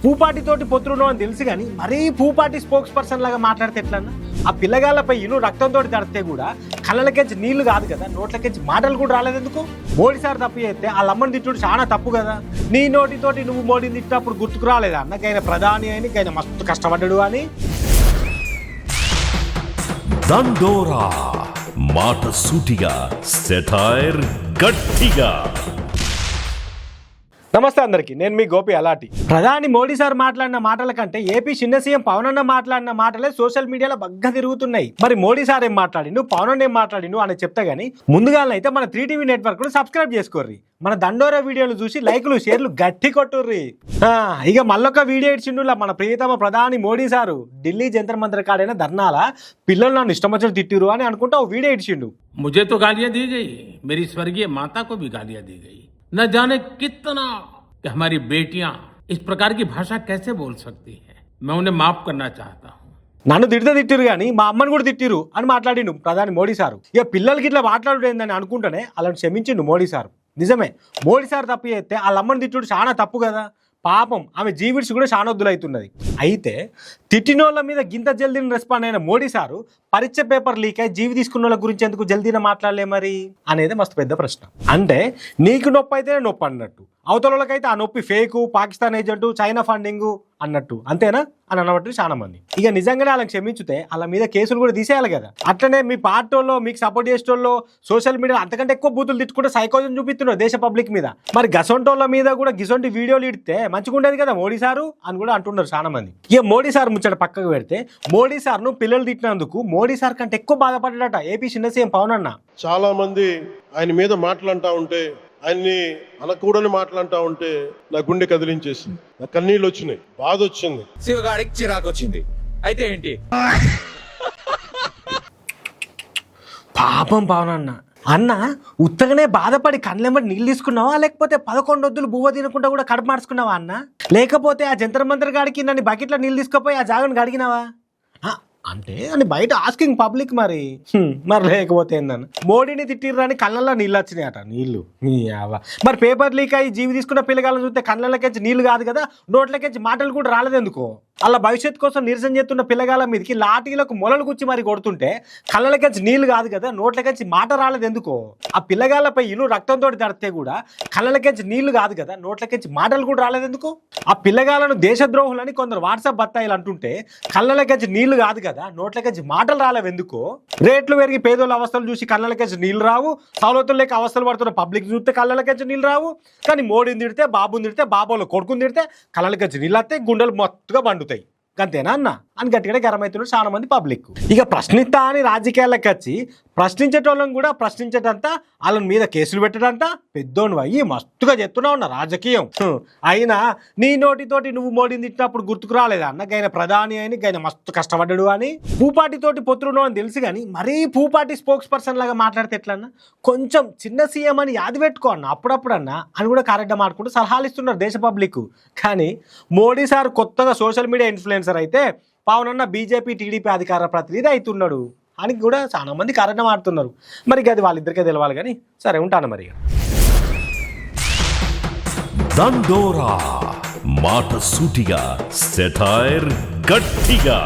పూపాటితోటి పొత్తులు అని తెలుసు కానీ మరీ పూపాటి స్పోక్స్ పర్సన్ లాగా మాట్లాడితే ఎట్లన్నా? ఆ పిల్లగాళ్ళపై ఇను రక్తంతో తడితే కూడా కళ్ళలకెంచి నీళ్లు కాదు కదా, నోట్లకెంచి మాటలు కూడా రాలేదు ఎందుకు? మోడీ సార్ తప్పు చేస్తే వాళ్ళ అమ్మని తిట్టుడు చాలా తప్పు కదా. నీ నోటితోటి నువ్వు మోడీని తిట్టినప్పుడు గుర్తుకు రాలేదా అన్నకైనా ప్రధాని అని ఆయన మస్తు కష్టపడ్డాడు అని? దండోరా మాట సూటిగా, సెటైర్ గట్టిగా. నమస్తే అందరికి, నేను మీ గోపి అలాటి. ప్రధాని మోడీ సార్ మాట్లాడిన మాటల కంటే ఏపీ చిన్న సీఎం పవన్ అన్న మాట్లాడిన మాటలే సోషల్ మీడియాలో బాగా తిరుగుతున్నాయి. మరి మోడీ సార్ ఏం మాట్లాడిండు, పవన్ అన్న ఏం మాట్లాడిండు అని చెప్తా గానీ ముందుగానైతే మన 3TV నెట్వర్క్ ను సబ్స్క్రైబ్ చేసుకోర్రి. మన దండోరా వీడియోలు చూసి లైకులు షేర్లు గట్టి కొట్టుర్రి. ఇక మళ్ళొక వీడియో ఇచ్చిండు మన ప్రియతమ ప్రధాని మోడీ సారు ఢిల్లీ జంతర్ మంతర్ కాడైన ధర్నాల పిల్లలు నన్ను ఇష్టం వచ్చినట్టు తిట్టిరు అని అనుకుంటా ఓ వీడియో ఇచ్చిండు. मुझे तो गालियां दी गई, मेरी स्वर्गीय माता को भी गालियां दी गई। न जाने कितना कि हमारी बेटियां इस प्रकार की भाषा कैसे बोल सकती हैं। मैं उन्हें माफ करना चाहता हूँ। నన్ను తిట్టిరు కానీ మా అమ్మని కూడా తిట్టిరు అని మాట్లాడిండు ప్రధాని మోడీ సారు. ఇక పిల్లలకి ఇట్లా మాట్లాడుడేందని అనుకుంటేనే అలా క్షమించిండు మోడీ సారు. నిజమే, మోడీ సార్ తప్పు చేస్తే వాళ్ళ అమ్మని తిట్టుడు చాలా తప్పు కదా. పాపం ఆమె జీవిడ్స్ కూడా చాలా వద్దులవుతున్నది. అయితే తిట్టినోళ్ళ మీద గింత జల్దీని రెస్పాండ్ అయిన మోడీ సారు పరీక్ష పేపర్ లీక్ అయి జీవి తీసుకున్న వాళ్ళ గురించి ఎందుకు జల్దీన మాట్లాడలే మరి అనేది మస్తు పెద్ద ప్రశ్న. అంటే నీకు నొప్పి అయితేనే నొప్పి అన్నట్టు, అవతలకైతే ఆ నొప్పి fake, Pakistan agent, China funding అన్నట్టు, అంతేనా అని అన్నట్టు చాలా మంది. ఇక నిజంగానే వాళ్ళని క్షమించితే వాళ్ళ మీద కేసులు కూడా తీసేయాలి కదా. అట్లనే మీ పార్టీలో మీకు సపోర్ట్ చేసేటోళ్ళు సోషల్ మీడియా అంతకంటే ఎక్కువ బూతులు తిట్టుకుంటే సైకోజన్ చూపిస్తున్నారు దేశ పబ్లిక్ మీద. మరి గసొంటోళ్ళ మీద కూడా గిసొంటి వీడియోలు ఇడితే మంచిగా ఉండేది కదా మోడీ సారు అని కూడా అంటున్నారు చాలా మంది. ఇక మోడీ సార్ ముచ్చట పక్కకు పెడితే మోడీ సార్ను పిల్లలు తిట్టినందుకు మోడీ సార్ కంటే ఎక్కువ బాధపడ్డాడట ఏపీ చిన్న సీఎం పవన్ అన్న. చాలా మంది ఆయన మీద మాటలంటా ఉంటే, ఆయన్ని అనకూడని మాటలంటా ఉంటే నా గుండె కదిలించేసింది, నా కన్నీళ్ళు వచ్చినాయి, బాధ వచ్చింది. శివగాడికి చిరాకు వచ్చింది. అయితే ఏంటి? పాపం పవన్ అన్న ఉత్తగానే బాధపడి కళ్ళెంబడి నీళ్ళు తీసుకున్నావా, లేకపోతే 11 వద్దులు బువ్వ తినకుండా కూడా కడుపు మార్చుకున్నావా అన్న? లేకపోతే ఆ జంతర్ మంతర్ గాడికి నన్ను బకెట్లో నీళ్ళు తీసుకుపోయి ఆ జాగను గడిగినావా అంటే అని బయట ఆస్కింగ్ పబ్లిక్. మరి లేకపోతే ఏందన్న మోడీని తిట్టిర్రని కళ్ళల్లో నీళ్ళు వచ్చినాయట. నీళ్లు మరి పేపర్ లీక్ అయ్యి జీవి తీసుకున్న పిల్లగాళ్ళని చూస్తే కళ్ళకెంచి నీళ్లు కాదు కదా, నోట్లకెంచి మాటలు కూడా రాలేదు ఎందుకో? అలా భవిష్యత్తు కోసం నిరసన చేస్తున్న పిల్లగాళ్ళ మీదకి లాఠీలకు మొలలు గుచ్చి మరి కొడుతుంటే కళ్ళకెంచి నీళ్లు కాదు కదా, నోట్లకెంచి మాట రాలేదు ఎందుకో? ఆ పిల్లగాళ్ళపై ఇను రక్తంతో తడితే కూడా కళ్ళకెంచి నీళ్లు కాదు కదా, నోట్లకెంచి మాటలు కూడా రాలేదు ఎందుకో? ఆ పిల్లగాళ్ళను దేశద్రోహులని కొందరు వాట్సాప్ బత్తాయిలు అంటుంటే కళ్ళకెంచి నీళ్లు కాదు కదా, నోట్లకెంచి మాటలు రాలేవు ఎందుకో? రేట్లు పెరిగి పేదోళ్ళ అవస్థలు చూసి కళ్ళకెంచి నీళ్లు రావు, సౌలతులు లేక అవస్థలు పడుతున్న పబ్లిక్ చూస్తే కళ్ళకెంచి నీళ్లు రావు. కానీ మోడీని తిడితే, బాబుని తిడితే, బాబోళ్ళు కొడుకుని తిడితే కళ్ళకెంచి నీళ్ళు వస్తే గుండెలు మొత్తగా బండుతాయి. అంతేనా అన్న అని గట్టిగా గరమవుతున్నారు చాలా మంది పబ్లిక్. ఇక ప్రశ్నిస్తా అని రాజకీయాలకు వచ్చి ప్రశ్నించేటోళ్ళని కూడా ప్రశ్నించేటంతా వాళ్ళ మీద కేసులు పెట్టడంట పెద్దోను అయ్యి మస్తుగా చెప్తున్నా ఉన్న రాజకీయం. అయినా నీ నోటితోటి నువ్వు మోడీని తిట్టినప్పుడు గుర్తుకు రాలేదా అన్న ఆయన ప్రధాని అని ఆయన మస్తు కష్టపడ్డాడు అని? పూపాటితోటి పొత్తులు అని తెలుసు కానీ మరీ పూపాటి స్పోక్స్ పర్సన్ లాగా మాట్లాడితే ఎట్లన్నా? కొంచెం చిన్న సీఎం అని యాది పెట్టుకో అన్న అప్పుడప్పుడన్నా అని కూడా కరెక్ట్గా మాట్లాడుకుంటూ సలహాలు ఇస్తున్నారు దేశ పబ్లిక్. కానీ మోడీ సార్ కొత్తగా సోషల్ మీడియా ఇన్ఫ్లుయెన్సర్ అయితే పవన్ అన్న బీజేపీ టీడీపీ అధికార ప్రతినిధి అవుతున్నాడు అని కూడా చాలా మంది కారణం ఆడుతున్నారు. మరి అది వాళ్ళిద్దరికే తెలవాలి కానీ సరే ఉంటాను మరి. దండోరా మాట సూటిగా, సెటైర్ గట్టిగా.